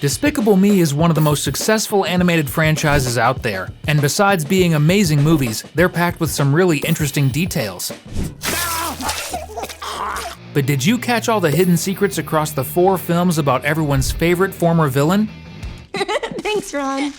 Despicable Me is one of the most successful animated franchises out there, and besides being amazing movies, they're packed with some really interesting details. But did you catch all the hidden secrets across the 4 films about everyone's favorite former villain? Thanks, Ron.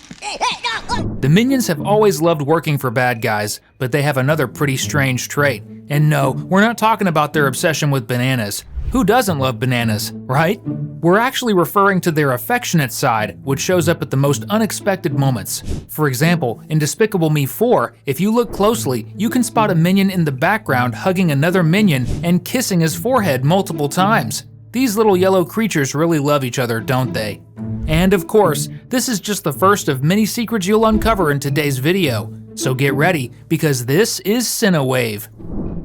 The Minions have always loved working for bad guys, but they have another pretty strange trait. And no, we're not talking about their obsession with bananas. Who doesn't love bananas, right? We're actually referring to their affectionate side, which shows up at the most unexpected moments. For example, in Despicable Me 4, if you look closely, you can spot a Minion in the background hugging another Minion and kissing his forehead multiple times. These little yellow creatures really love each other, don't they? And of course, this is just the first of many secrets you'll uncover in today's video. So get ready, because this is Cinewave.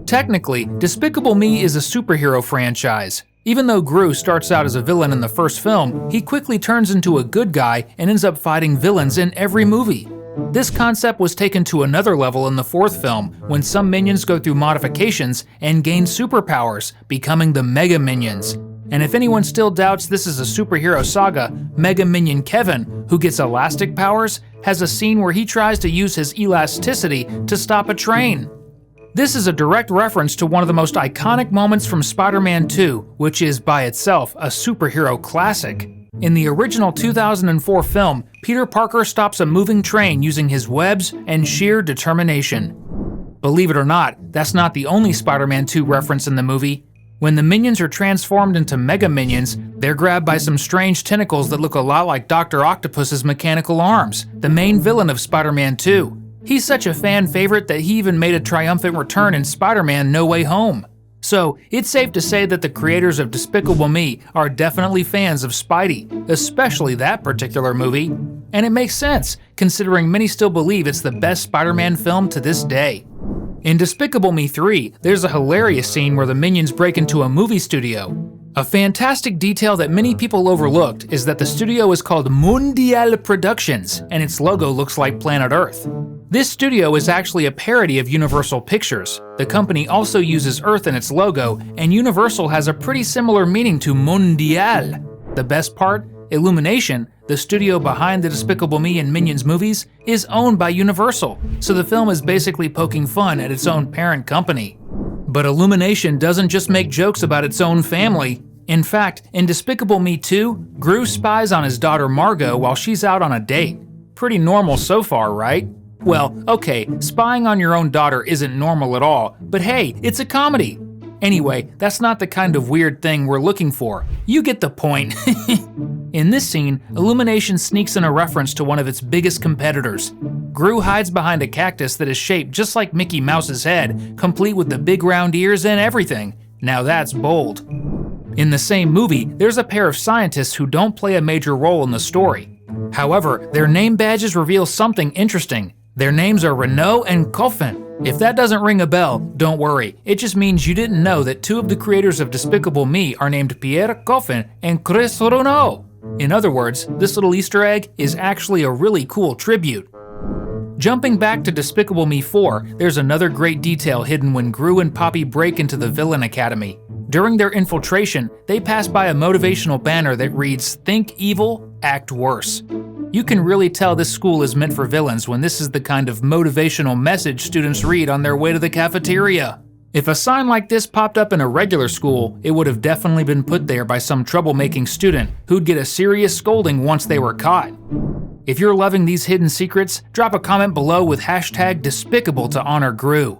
Technically, Despicable Me is a superhero franchise. Even though Gru starts out as a villain in the first film, he quickly turns into a good guy and ends up fighting villains in every movie. This concept was taken to another level in the 4th film, when some minions go through modifications and gain superpowers, becoming the Mega Minions. And if anyone still doubts this is a superhero saga, Mega Minion Kevin, who gets elastic powers, has a scene where he tries to use his elasticity to stop a train. This is a direct reference to one of the most iconic moments from Spider-Man 2, which is by itself a superhero classic. In the original 2004 film, Peter Parker stops a moving train using his webs and sheer determination. Believe it or not, that's not the only Spider-Man 2 reference in the movie. When the Minions are transformed into Mega Minions, they're grabbed by some strange tentacles that look a lot like Dr. Octopus's mechanical arms, the main villain of Spider-Man 2. He's such a fan favorite that he even made a triumphant return in Spider-Man No Way Home. So, it's safe to say that the creators of Despicable Me are definitely fans of Spidey, especially that particular movie. And it makes sense, considering many still believe it's the best Spider-Man film to this day. In Despicable Me 3, there's a hilarious scene where the Minions break into a movie studio. A fantastic detail that many people overlooked is that the studio is called Mundial Productions, and its logo looks like planet Earth. This studio is actually a parody of Universal Pictures. The company also uses Earth in its logo, and Universal has a pretty similar meaning to Mundial. The best part? Illumination, the studio behind the Despicable Me and Minions movies, is owned by Universal, so the film is basically poking fun at its own parent company. But Illumination doesn't just make jokes about its own family. In fact, in Despicable Me 2, Gru spies on his daughter Margot while she's out on a date. Pretty normal so far, right? Well, okay, spying on your own daughter isn't normal at all, but hey, it's a comedy. Anyway, that's not the kind of weird thing we're looking for. You get the point. In this scene, Illumination sneaks in a reference to one of its biggest competitors. Gru hides behind a cactus that is shaped just like Mickey Mouse's head, complete with the big round ears and everything. Now that's bold. In the same movie, there's a pair of scientists who don't play a major role in the story. However, their name badges reveal something interesting. Their names are Renault and Coffin. If that doesn't ring a bell, don't worry. It just means you didn't know that 2 of the creators of Despicable Me are named Pierre Coffin and Chris Renault. In other words, this little Easter egg is actually a really cool tribute. Jumping back to Despicable Me 4, there's another great detail hidden when Gru and Poppy break into the Villain Academy. During their infiltration, they pass by a motivational banner that reads, "Think evil, act worse." You can really tell this school is meant for villains when this is the kind of motivational message students read on their way to the cafeteria. If a sign like this popped up in a regular school, it would have definitely been put there by some troublemaking student who'd get a serious scolding once they were caught. If you're loving these hidden secrets, drop a comment below with #Despicable to honor Gru.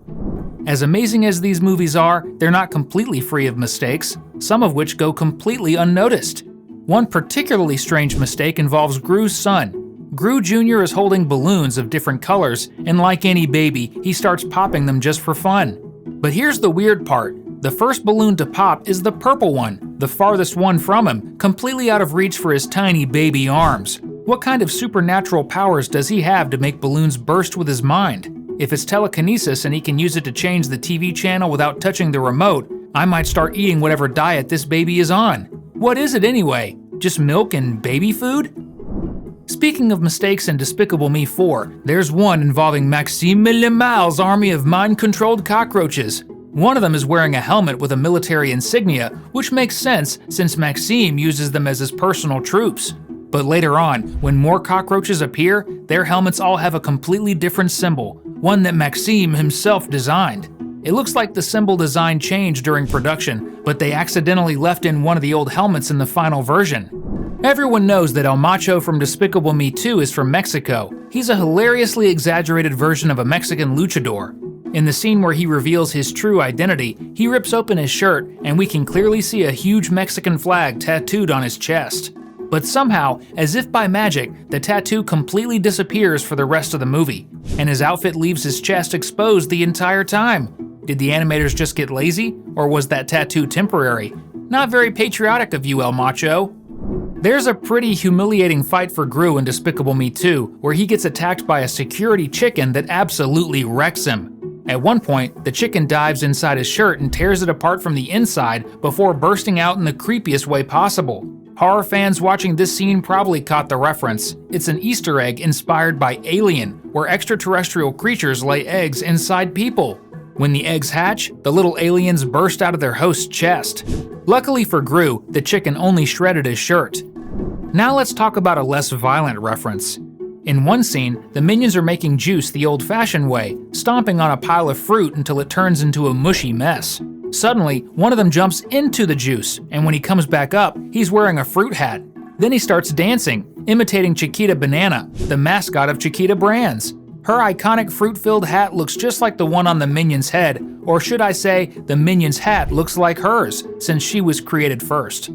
As amazing as these movies are, they're not completely free of mistakes, some of which go completely unnoticed. One particularly strange mistake involves Gru's son. Gru Jr. is holding balloons of different colors, and like any baby, he starts popping them just for fun. But here's the weird part. The first balloon to pop is the purple one, the farthest one from him, completely out of reach for his tiny baby arms. What kind of supernatural powers does he have to make balloons burst with his mind? If it's telekinesis and he can use it to change the TV channel without touching the remote, I might start eating whatever diet this baby is on. What is it anyway? Just milk and baby food? Speaking of mistakes in Despicable Me 4, there's one involving Maxime Lemal's army of mind-controlled cockroaches. One of them is wearing a helmet with a military insignia, which makes sense since Maxime uses them as his personal troops. But later on, when more cockroaches appear, their helmets all have a completely different symbol, one that Maxime himself designed. It looks like the symbol design changed during production, but they accidentally left in one of the old helmets in the final version. Everyone knows that El Macho from Despicable Me 2 is from Mexico. He's a hilariously exaggerated version of a Mexican luchador. In the scene where he reveals his true identity, he rips open his shirt and we can clearly see a huge Mexican flag tattooed on his chest. But somehow, as if by magic, the tattoo completely disappears for the rest of the movie, and his outfit leaves his chest exposed the entire time. Did the animators just get lazy, or was that tattoo temporary? Not very patriotic of you, El Macho. There's a pretty humiliating fight for Gru in Despicable Me 2, where he gets attacked by a security chicken that absolutely wrecks him. At one point, the chicken dives inside his shirt and tears it apart from the inside before bursting out in the creepiest way possible. Horror fans watching this scene probably caught the reference. It's an Easter egg inspired by Alien, where extraterrestrial creatures lay eggs inside people. When the eggs hatch, the little aliens burst out of their host's chest. Luckily for Gru, the chicken only shredded his shirt. Now let's talk about a less violent reference. In one scene, the minions are making juice the old-fashioned way, stomping on a pile of fruit until it turns into a mushy mess. Suddenly, one of them jumps into the juice, and when he comes back up, he's wearing a fruit hat. Then he starts dancing, imitating Chiquita Banana, the mascot of Chiquita Brands. Her iconic fruit-filled hat looks just like the one on the Minion's head, or should I say, the Minion's hat looks like hers, since she was created first.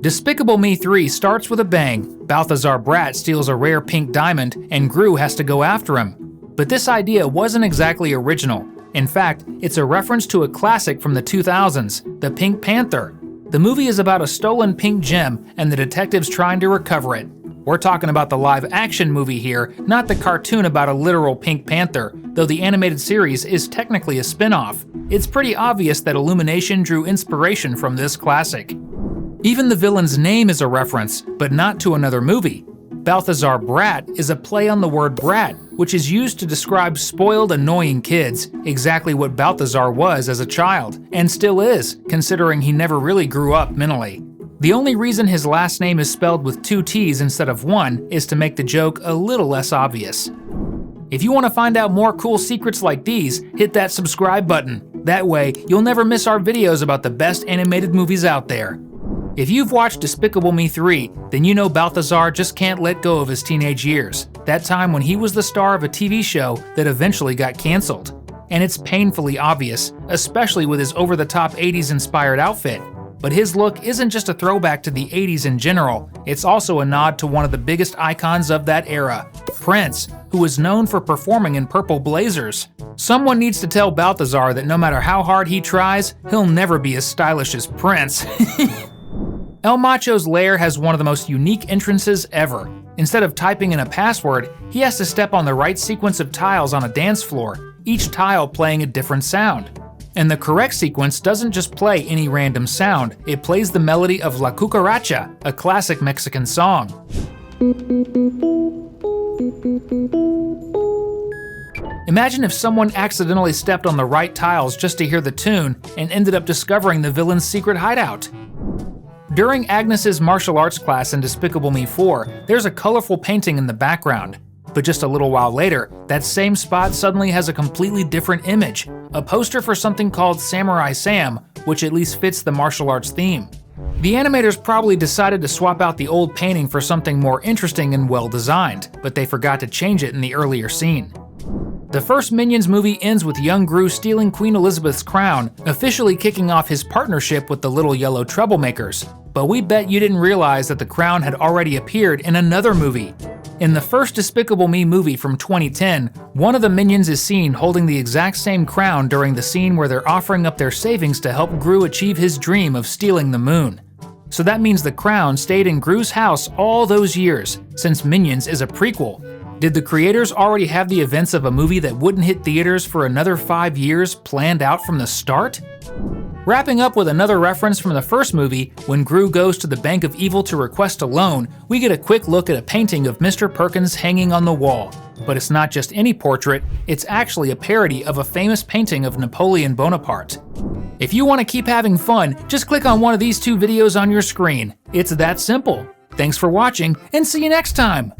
Despicable Me 3 starts with a bang. Balthazar Brat steals a rare pink diamond, and Gru has to go after him. But this idea wasn't exactly original. In fact, it's a reference to a classic from the 2000s, The Pink Panther. The movie is about a stolen pink gem and the detectives trying to recover it. We're talking about the live-action movie here, not the cartoon about a literal Pink Panther, though the animated series is technically a spin-off. It's pretty obvious that Illumination drew inspiration from this classic. Even the villain's name is a reference, but not to another movie. Balthazar Brat is a play on the word brat, which is used to describe spoiled, annoying kids, exactly what Balthazar was as a child, and still is, considering he never really grew up mentally. The only reason his last name is spelled with 2 T's instead of 1 is to make the joke a little less obvious. If you want to find out more cool secrets like these, hit that subscribe button. That way, you'll never miss our videos about the best animated movies out there. If you've watched Despicable Me 3, then you know Balthazar just can't let go of his teenage years, that time when he was the star of a TV show that eventually got canceled. And it's painfully obvious, especially with his over-the-top 80s-inspired outfit. But his look isn't just a throwback to the 80s in general, it's also a nod to one of the biggest icons of that era, Prince, who was known for performing in purple blazers. Someone needs to tell Balthazar that no matter how hard he tries, he'll never be as stylish as Prince. El Macho's lair has one of the most unique entrances ever. Instead of typing in a password, he has to step on the right sequence of tiles on a dance floor, each tile playing a different sound. And the correct sequence doesn't just play any random sound, it plays the melody of La Cucaracha, a classic Mexican song. Imagine if someone accidentally stepped on the right tiles just to hear the tune and ended up discovering the villain's secret hideout. During Agnes's martial arts class in Despicable Me 4, there's a colorful painting in the background. But just a little while later, that same spot suddenly has a completely different image, a poster for something called Samurai Sam, which at least fits the martial arts theme. The animators probably decided to swap out the old painting for something more interesting and well-designed, but they forgot to change it in the earlier scene. The first Minions movie ends with young Gru stealing Queen Elizabeth's crown, officially kicking off his partnership with the Little Yellow Troublemakers. But we bet you didn't realize that the crown had already appeared in another movie. In the first Despicable Me movie from 2010, one of the Minions is seen holding the exact same crown during the scene where they're offering up their savings to help Gru achieve his dream of stealing the moon. So that means the crown stayed in Gru's house all those years, since Minions is a prequel. Did the creators already have the events of a movie that wouldn't hit theaters for another 5 years planned out from the start? Wrapping up with another reference from the first movie, when Gru goes to the Bank of Evil to request a loan, we get a quick look at a painting of Mr. Perkins hanging on the wall. But it's not just any portrait, it's actually a parody of a famous painting of Napoleon Bonaparte. If you want to keep having fun, just click on one of these 2 videos on your screen. It's that simple. Thanks for watching, and see you next time!